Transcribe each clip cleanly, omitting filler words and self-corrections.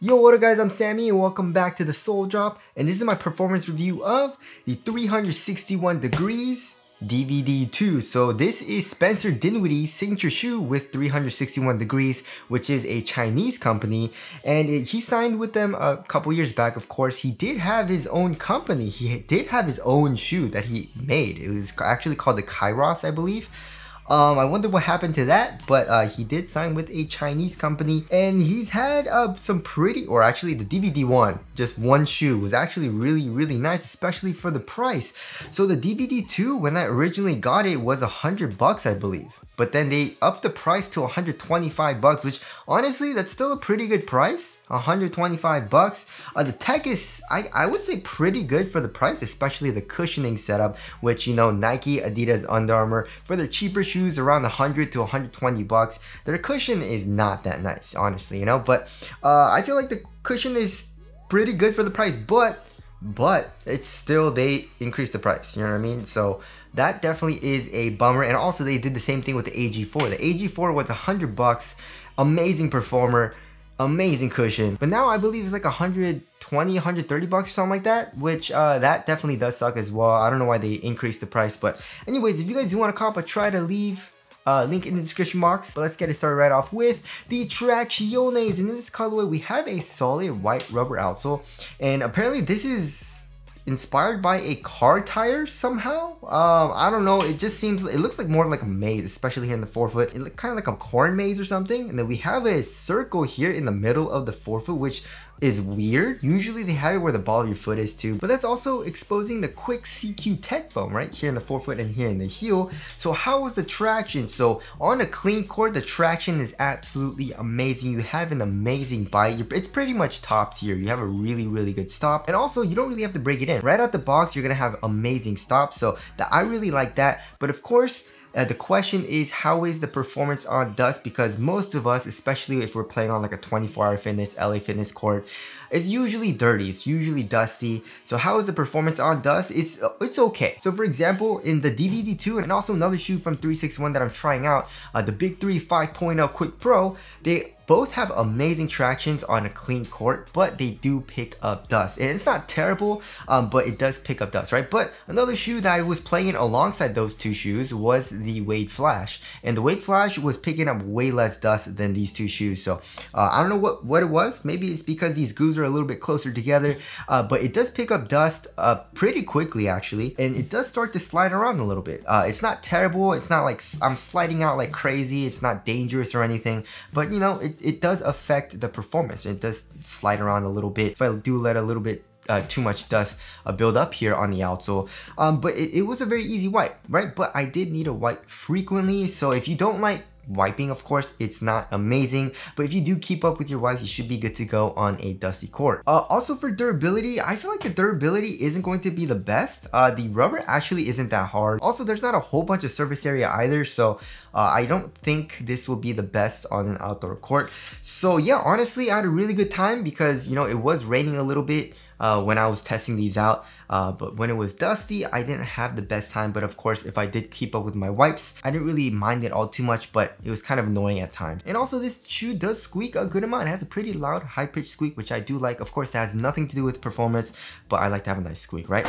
Yo, what up guys, I'm Sammy and welcome back to the Soul Drop, and this is my performance review of the 361 Degrees DVD 2. So this is Spencer Dinwiddie's signature shoe with 361 Degrees, which is a Chinese company, and he signed with them a couple years back. Of course, he did have his own company. He did have his own shoe that he made. It was actually called the Kairos, I believe. I wonder what happened to that, but he did sign with a Chinese company, and he's had some pretty, or actually the DVD one, just one shoe, was actually really nice, especially for the price. So the DVD 2, when I originally got it, was $100, I believe. But then they upped the price to $125, which honestly, that's still a pretty good price. $125. The tech is, I would say, pretty good for the price, especially the cushioning setup, which, you know, Nike, Adidas, Under Armour, for their cheaper shoes around 100 to 120 bucks, their cushion is not that nice, honestly, you know. But I feel like the cushion is pretty good for the price, but it's still, they increased the price, you know what I mean? So that definitely is a bummer. And also they did the same thing with the AG4. The AG4 was $100, amazing performer, amazing cushion, but now I believe it's like 120, 130 bucks or something like that, which that definitely does suck as well. I don't know why they increased the price, but anyways, if you guys do want to cop, try to leave link in the description box. But let's get it started right off with the Tracciones, and in this colorway we have a solid white rubber outsole, and apparently this is inspired by a car tire somehow. I don't know, it just seems, it looks like more like a maze, especially here in the forefoot. It looks kind of like a corn maze or something. And then we have a circle here in the middle of the forefoot, which is weird. Usually they have it where the ball of your foot is too, but that's also exposing the quick CQ tech foam right here in the forefoot and here in the heel. So how was the traction? So on a clean court, the traction is absolutely amazing. You have an amazing bite. It's pretty much top tier. You have a really good stop, and also you don't really have to break it in. Right out the box, you're gonna have amazing stops. So I really like that. But of course, the question is, how is the performance on dust? Because most of us, especially if we're playing on like a 24-hour fitness, LA Fitness court, it's usually dirty, it's usually dusty. So how is the performance on dust? It's okay. So for example, in the DVD 2 and also another shoe from 361 that I'm trying out, the Big 3 5.0 Quick Pro, they both have amazing tractions on a clean court, but they do pick up dust. And it's not terrible, but it does pick up dust, right? But another shoe that I was playing alongside those two shoes was the Wade Flash. And the Wade Flash was picking up way less dust than these two shoes. So I don't know what it was. Maybe it's because these grooves are a little bit closer together, but it does pick up dust pretty quickly actually. And it does start to slide around a little bit. It's not terrible. It's not like I'm sliding out like crazy. It's not dangerous or anything, but you know, it does affect the performance. It does slide around a little bit if I do let a little bit too much dust build up here on the outsole. But it was a very easy wipe, right? But I did need to wipe frequently. So if you don't like wiping, of course, it's not amazing, but if you do keep up with your wipes, you should be good to go on a dusty court. Also for durability, I feel like the durability isn't going to be the best. The rubber actually isn't that hard. Also, there's not a whole bunch of surface area either, so I don't think this will be the best on an outdoor court. So yeah, honestly, I had a really good time because, you know, it was raining a little bit when I was testing these out, but when it was dusty, I didn't have the best time. But of course, if I did keep up with my wipes, I didn't really mind it all too much, but it was kind of annoying at times. And also this shoe does squeak a good amount. It has a pretty loud, high-pitched squeak, which I do like. Of course, it has nothing to do with performance, but I like to have a nice squeak, right?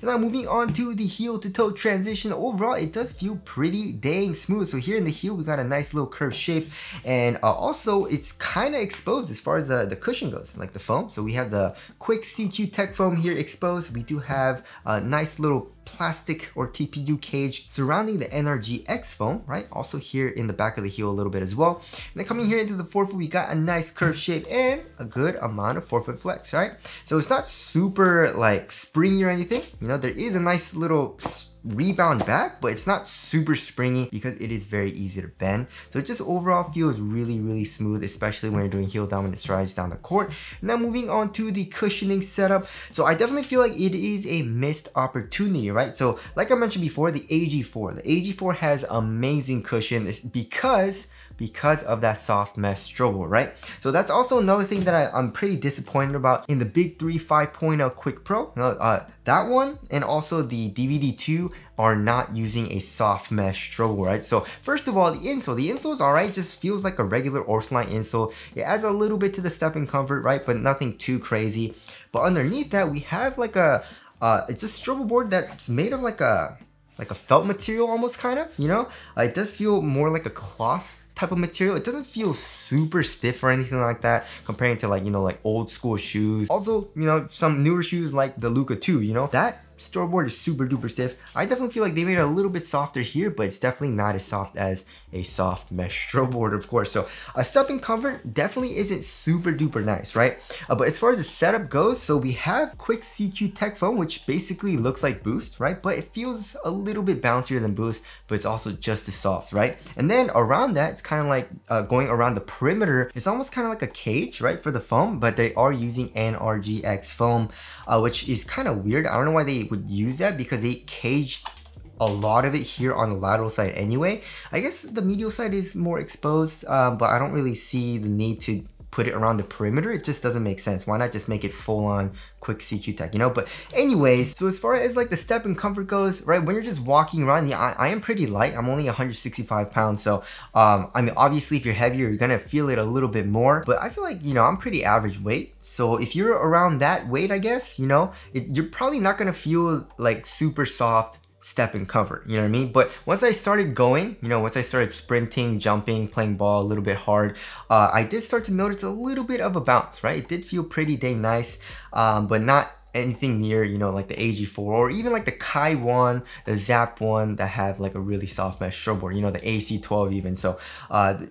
Now moving on to the heel to toe transition. Overall, it does feel pretty dang smooth. So here in the heel, we got a nice little curved shape, and also it's kind of exposed as far as the cushion goes, like the foam. So we have the quick CQ tech foam here exposed. We do have a nice little plastic or TPU cage surrounding the NRG X foam, right? Also here in the back of the heel a little bit as well. And then coming here into the forefoot, we got a nice curved shape and a good amount of forefoot flex, right? So it's not super like springy or anything. You know, there is a nice little rebound back, but it's not super springy because it is very easy to bend. So it just overall feels really smooth, especially when you're doing heel dominant strides down the court. Now moving on to the cushioning setup. So I definitely feel like it is a missed opportunity, right? So like I mentioned before, the AG4 has amazing cushion because because of that soft mesh strobe board, right? So that's also another thing that I'm pretty disappointed about in the Big 3 5.0 Quick Pro. That one and also the DVD2 are not using a soft mesh strobe board, right? So first of all, the insole is alright, just feels like a regular Ortholine insole. It adds a little bit to the stepping comfort, right? But nothing too crazy. But underneath that, we have like a it's a strobe board that's made of like a felt material almost, kind of, you know? It does feel more like a cloth type of material. It doesn't feel super stiff or anything like that, comparing to like, you know, like old school shoes. Also, you know, some newer shoes like the Luka 2, you know, that strobe board is super duper stiff. I definitely feel like they made it a little bit softer here, but it's definitely not as soft as a soft mesh strobe board, of course. So a stepping comfort definitely isn't super duper nice, right? But as far as the setup goes, so we have quick CQ Tech foam, which basically looks like Boost, right? But it feels a little bit bouncier than Boost, but it's also just as soft, right? And then around that, it's kind of like going around the perimeter. It's almost kind of like a cage, right, for the foam, but they are using NRGX foam, which is kind of weird. I don't know why they would use that, because they caged a lot of it here on the lateral side anyway. I guess the medial side is more exposed, but I don't really see the need to put it around the perimeter. It just doesn't make sense. Why not just make it full on quick CQ Tech, you know? But anyways, so as far as like the step and comfort goes, right, when you're just walking around, yeah, I am pretty light. I'm only 165 pounds. So, I mean, obviously if you're heavier, you're gonna feel it a little bit more, but I feel like, you know, I'm pretty average weight. So if you're around that weight, I guess, you know, you're probably not gonna feel like super soft step and comfort, you know what I mean? But once I started going, you know, once I started sprinting, jumping, playing ball a little bit hard, I did start to notice a little bit of a bounce, right? It did feel pretty dang nice, but not anything near, you know, like the AG4 or even like the Kai one, the Zap one that have like a really soft mesh strobe board, you know, the AC12 even. So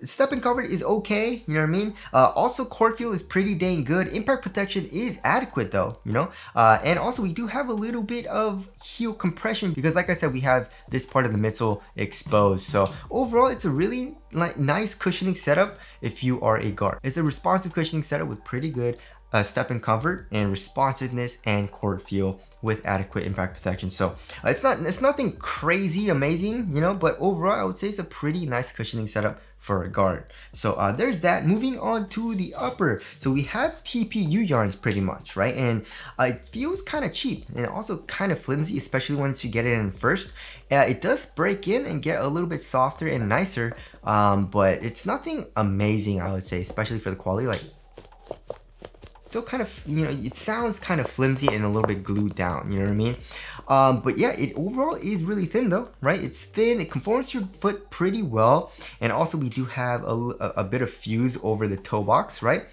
step and comfort is okay, you know what I mean? Also core feel is pretty dang good. Impact protection is adequate though, you know? And also we do have a little bit of heel compression because like I said, we have this part of the midsole exposed. So overall, it's a really like nice cushioning setup if you are a guard. It's a responsive cushioning setup with pretty good step and comfort and responsiveness and core feel with adequate impact protection. So it's nothing crazy amazing, you know, but overall I would say it's a pretty nice cushioning setup for a guard. So there's that. Moving on to the upper, so we have TPU yarns pretty much, right? And it feels kind of cheap and also kind of flimsy, especially once you get it in first. It does break in and get a little bit softer and nicer, but it's nothing amazing, I would say, especially for the quality. Like, still kind of, you know, it sounds kind of flimsy and a little bit glued down, you know what I mean? But yeah, it overall is really thin though, right? It's thin, it conforms to your foot pretty well, and also we do have a bit of fuse over the toe box, right?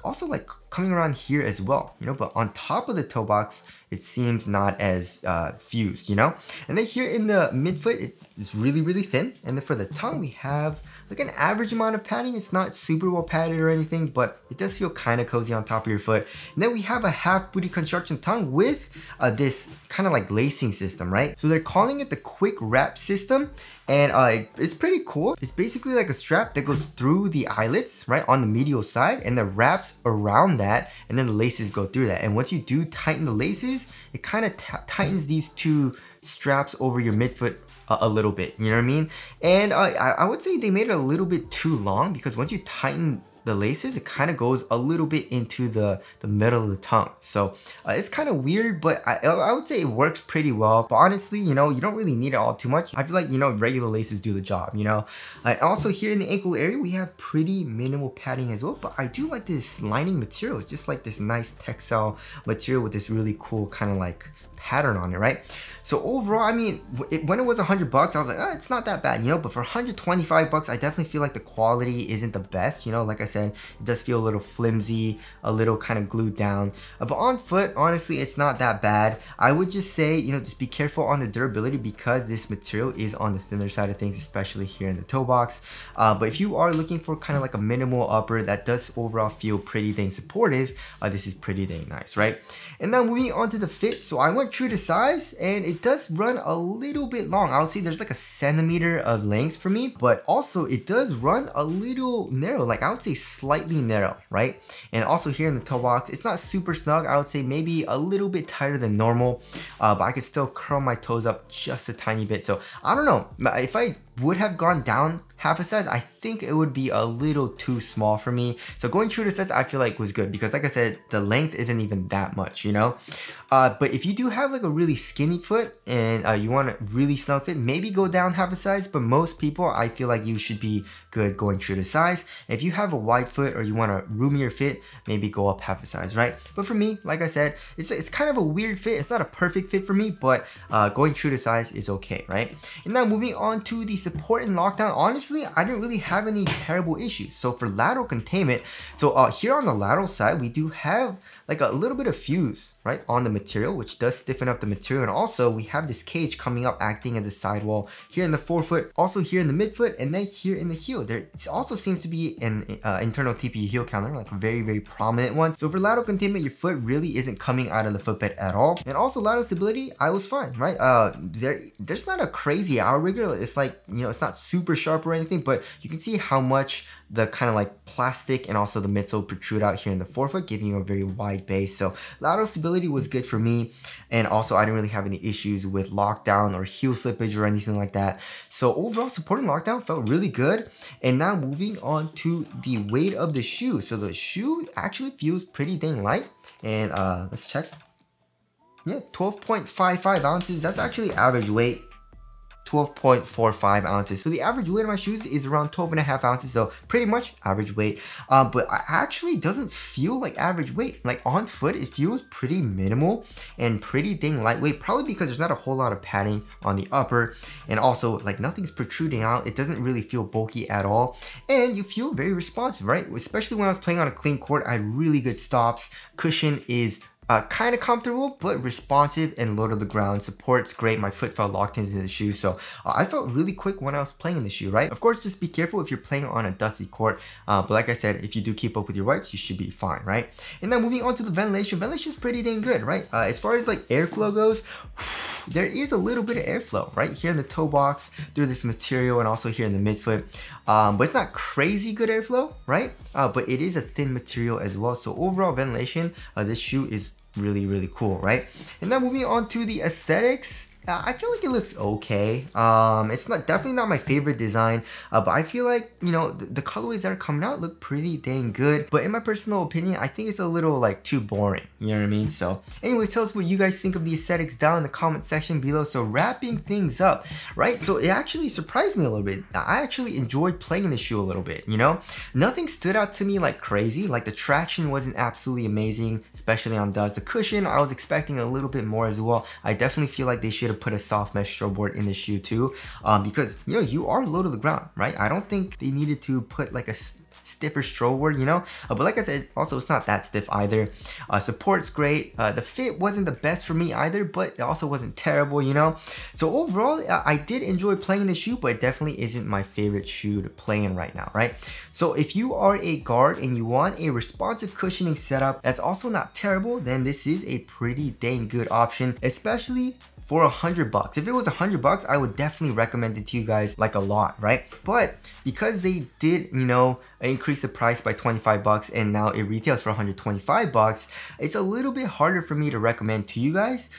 Also like coming around here as well, you know, but on top of the toe box, it seems not as fused, you know? And then here in the midfoot, it's really, really thin. And then for the tongue, we have like an average amount of padding. It's not super well padded or anything, but it does feel kind of cozy on top of your foot. And then we have a half booty construction tongue with this kind of like lacing system, right? So they're calling it the quick wrap system, and it's pretty cool. It's basically like a strap that goes through the eyelets, right, on the medial side, and then wraps around that, and then the laces go through that. And once you do tighten the laces, it kind of tightens these two straps over your midfoot a little bit, you know what I mean? And I would say they made it a little bit too long, because once you tighten the laces, it kind of goes a little bit into the middle of the tongue. So it's kind of weird, but I would say it works pretty well. But honestly, you know, you don't really need it all too much. I feel like, you know, regular laces do the job, you know? Also here in the ankle area, we have pretty minimal padding as well, but I do like this lining material. It's just like this nice textile material with this really cool kind of like pattern on it, right? So overall, I mean, when it was $100, I was like, oh, it's not that bad, you know, but for $125, I definitely feel like the quality isn't the best, you know, like I said, it does feel a little flimsy, a little kind of glued down, but on foot, honestly, it's not that bad. I would just say, you know, just be careful on the durability, because this material is on the thinner side of things, especially here in the toe box. But if you are looking for kind of like a minimal upper that does overall feel pretty dang supportive, this is pretty dang nice, right? And now moving on to the fit, so I went true to size, and it does run a little bit long. I would say there's like a centimeter of length for me, but also it does run a little narrow, like I would say slightly narrow, right? And also here in the toe box, it's not super snug. I would say maybe a little bit tighter than normal, but I could still curl my toes up just a tiny bit. So I don't know, if I would have gone down half a size, I think it would be a little too small for me. So going true to size, I feel like was good because like I said, the length isn't even that much, you know? But if you do have like a really skinny foot and you want a really snug fit, maybe go down half a size. But most people, I feel like you should be good going true to size. If you have a wide foot or you want a roomier fit, maybe go up half a size, right? But for me, like I said, it's kind of a weird fit. It's not a perfect fit for me, but going true to size is okay, right? And now moving on to the support and lockdown, honestly, I didn't really have any terrible issues. So for lateral containment, so here on the lateral side, we do have like a little bit of fuse, right, on the material, which does stiffen up the material. And also we have this cage coming up acting as a sidewall here in the forefoot, also here in the midfoot, and then here in the heel. There also seems to be an internal TPU heel counter, like a very, very prominent one. So for lateral containment, your foot really isn't coming out of the footbed at all. And also lateral stability, I was fine, right? There's not a crazy outrigger. It's like, you know, it's not super sharp or anything, but you can see how much the kind of like plastic and also the midsole protrude out here in the forefoot, giving you a very wide base. So lateral stability was good for me. And also I didn't really have any issues with lockdown or heel slippage or anything like that. So overall support and lockdown felt really good. And now moving on to the weight of the shoe. So the shoe actually feels pretty dang light. And let's check. Yeah, 12.55 ounces. That's actually average weight. 12.45 ounces. So the average weight of my shoes is around 12.5 ounces. So pretty much average weight. But it actually doesn't feel like average weight. Like on foot, it feels pretty minimal and pretty dang lightweight. Probably because there's not a whole lot of padding on the upper. And also like nothing's protruding out. It doesn't really feel bulky at all. And you feel very responsive, right? Especially when I was playing on a clean court, I had really good stops. Cushion is kind of comfortable, but responsive and low to the ground. Support's great. My foot felt locked into the shoe. So I felt really quick when I was playing in the shoe, right? Of course, just be careful if you're playing on a dusty court. But like I said, if you do keep up with your wipes, you should be fine, right? And then moving on to the ventilation. Ventilation is pretty dang good, right? As far as like airflow goes, there is a little bit of airflow right here in the toe box through this material and also here in the midfoot. But it's not crazy good airflow, right? But it is a thin material as well. So overall ventilation, this shoe is really, really cool, right? And now moving on to the aesthetics. I feel like it looks okay. It's definitely not my favorite design, but I feel like, you know, the colorways that are coming out look pretty dang good. But in my personal opinion, I think it's a little like too boring. You know what I mean? So anyways, tell us what you guys think of the aesthetics down in the comment section below. So wrapping things up, right? So it actually surprised me a little bit. I actually enjoyed playing in the shoe a little bit, you know? Nothing stood out to me like crazy. Like the traction wasn't absolutely amazing, especially on dust. The cushion, I was expecting a little bit more as well. I definitely feel like they should have put a soft mesh strobe board in the shoe too, because, you know, you are low to the ground, right? I don't think they needed to put like a stiffer strobe board, you know, but like I said, also it's not that stiff either. Support's great. The fit wasn't the best for me either, but it also wasn't terrible, you know. So overall, I did enjoy playing the shoe, but it definitely isn't my favorite shoe to play in right now, right? So if you are a guard and you want a responsive cushioning setup that's also not terrible, then this is a pretty dang good option, especially for $100. If it was $100, I would definitely recommend it to you guys like a lot, right? But because they did, you know, increase the price by $25 and now it retails for $125, it's a little bit harder for me to recommend to you guys.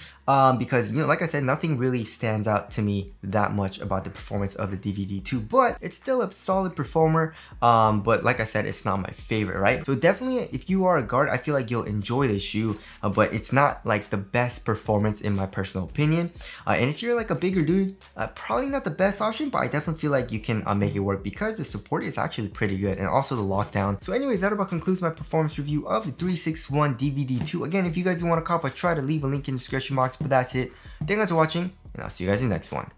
Because, you know, like I said, nothing really stands out to me that much about the performance of the DVD2, but it's still a solid performer. But like I said, it's not my favorite, right? So definitely, if you are a guard, I feel like you'll enjoy this shoe, but it's not like the best performance in my personal opinion. And if you're like a bigger dude, probably not the best option, but I definitely feel like you can make it work because the support is actually pretty good, and also the lockdown. So anyways, that about concludes my performance review of the 361 DVD2. Again, if you guys want to cop, I try to leave a link in the description box. But that's it. Thank you guys for watching, and I'll see you guys in the next one.